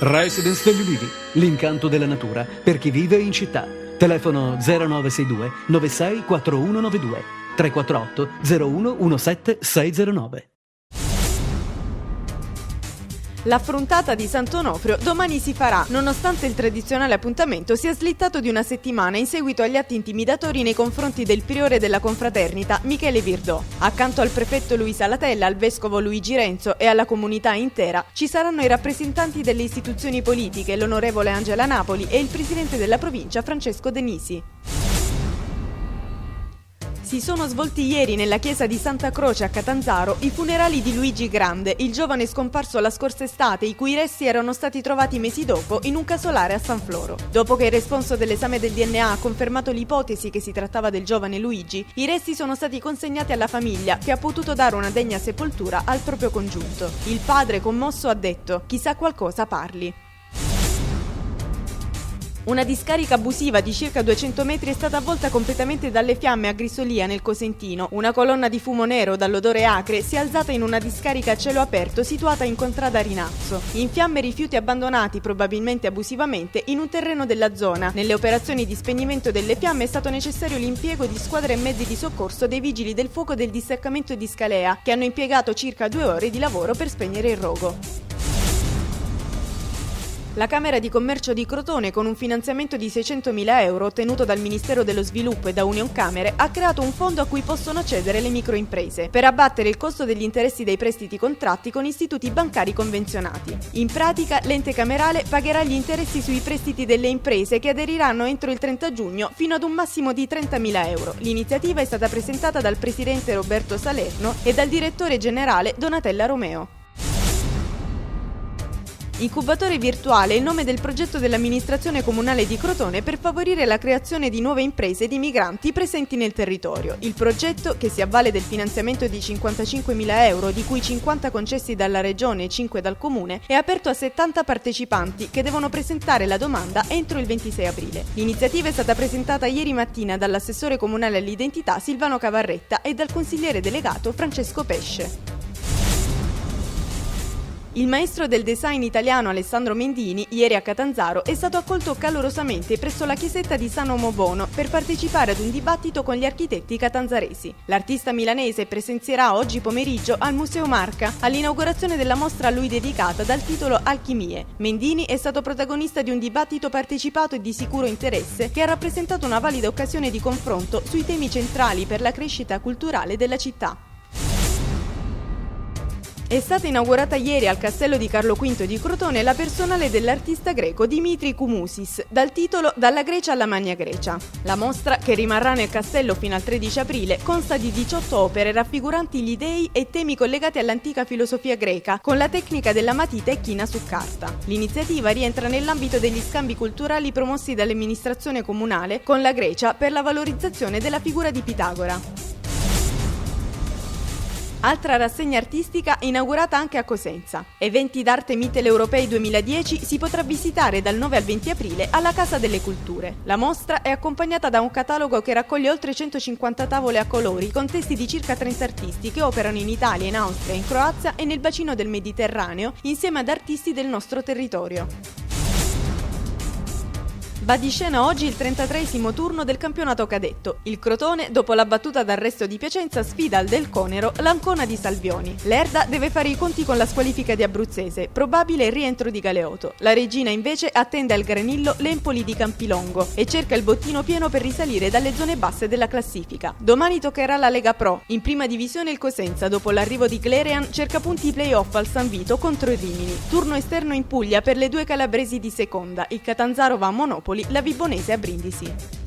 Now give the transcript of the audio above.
Residence degli Ulivi, l'incanto della natura per chi vive in città. Telefono 0962 96 4192 348 01 17 609. L'affrontata di Sant'Onofrio domani si farà, nonostante il tradizionale appuntamento sia slittato di una settimana in seguito agli atti intimidatori nei confronti del priore della confraternita, Michele Virdò. Accanto al prefetto Luisa Latella, al vescovo Luigi Renzo e alla comunità intera, ci saranno i rappresentanti delle istituzioni politiche, l'onorevole Angela Napoli e il presidente della provincia Francesco Denisi. Si sono svolti ieri nella chiesa di Santa Croce a Catanzaro i funerali di Luigi Grande, il giovane scomparso la scorsa estate, i cui resti erano stati trovati mesi dopo in un casolare a San Floro. Dopo che il responso dell'esame del DNA ha confermato l'ipotesi che si trattava del giovane Luigi, i resti sono stati consegnati alla famiglia, che ha potuto dare una degna sepoltura al proprio congiunto. Il padre, commosso, ha detto: «Chissà qualcosa parli». Una discarica abusiva di circa 200 metri è stata avvolta completamente dalle fiamme a Grisolia, nel Cosentino. Una colonna di fumo nero dall'odore acre si è alzata in una discarica a cielo aperto situata in contrada Rinazzo. In fiamme rifiuti abbandonati, probabilmente abusivamente, in un terreno della zona. Nelle operazioni di spegnimento delle fiamme è stato necessario l'impiego di squadre e mezzi di soccorso dei vigili del fuoco del distaccamento di Scalea, che hanno impiegato circa 2 ore di lavoro per spegnere il rogo. La Camera di Commercio di Crotone, con un finanziamento di 600.000 euro ottenuto dal Ministero dello Sviluppo e da Unioncamere, ha creato un fondo a cui possono accedere le microimprese, per abbattere il costo degli interessi dei prestiti contratti con istituti bancari convenzionati. In pratica, l'ente camerale pagherà gli interessi sui prestiti delle imprese che aderiranno entro il 30 giugno fino ad un massimo di 30.000 euro. L'iniziativa è stata presentata dal presidente Roberto Salerno e dal direttore generale Donatella Romeo. Incubatore virtuale è il nome del progetto dell'amministrazione comunale di Crotone per favorire la creazione di nuove imprese di migranti presenti nel territorio. Il progetto, che si avvale del finanziamento di 55.000 euro, di cui 50 concessi dalla Regione e 5 dal Comune, è aperto a 70 partecipanti che devono presentare la domanda entro il 26 aprile. L'iniziativa è stata presentata ieri mattina dall'assessore comunale all'identità Silvano Cavarretta e dal consigliere delegato Francesco Pesce. Il maestro del design italiano Alessandro Mendini, ieri a Catanzaro, è stato accolto calorosamente presso la chiesetta di San Omobono per partecipare ad un dibattito con gli architetti catanzaresi. L'artista milanese presenzierà oggi pomeriggio al Museo Marca all'inaugurazione della mostra a lui dedicata dal titolo Alchimie. Mendini è stato protagonista di un dibattito partecipato e di sicuro interesse che ha rappresentato una valida occasione di confronto sui temi centrali per la crescita culturale della città. È stata inaugurata ieri al Castello di Carlo V di Crotone la personale dell'artista greco Dimitri Koumousis, dal titolo Dalla Grecia alla Magna Grecia. La mostra, che rimarrà nel castello fino al 13 aprile, consta di 18 opere raffiguranti gli dei e temi collegati all'antica filosofia greca, con la tecnica della matita e china su carta. L'iniziativa rientra nell'ambito degli scambi culturali promossi dall'amministrazione comunale con la Grecia per la valorizzazione della figura di Pitagora. Altra rassegna artistica inaugurata anche a Cosenza. Eventi d'arte mitteleuropei 2010 si potrà visitare dal 9 al 20 aprile alla Casa delle Culture. La mostra è accompagnata da un catalogo che raccoglie oltre 150 tavole a colori con testi di circa 30 artisti che operano in Italia, in Austria, in Croazia e nel bacino del Mediterraneo insieme ad artisti del nostro territorio. Va di scena oggi il 33esimo turno del campionato cadetto. Il Crotone, dopo la battuta d'arresto di Piacenza, sfida al Del Conero l'Ancona di Salvioni. L'Erda deve fare i conti con la squalifica di Abruzzese, probabile il rientro di Galeoto. La Regina invece attende al Granillo l'Empoli di Campilongo e cerca il bottino pieno per risalire dalle zone basse della classifica. Domani toccherà la Lega Pro. In prima divisione il Cosenza, dopo l'arrivo di Clerian, cerca punti play-off al San Vito contro il Rimini. Turno esterno in Puglia per le due calabresi di seconda. Il Catanzaro va a Monopoli, la Vibonese a Brindisi.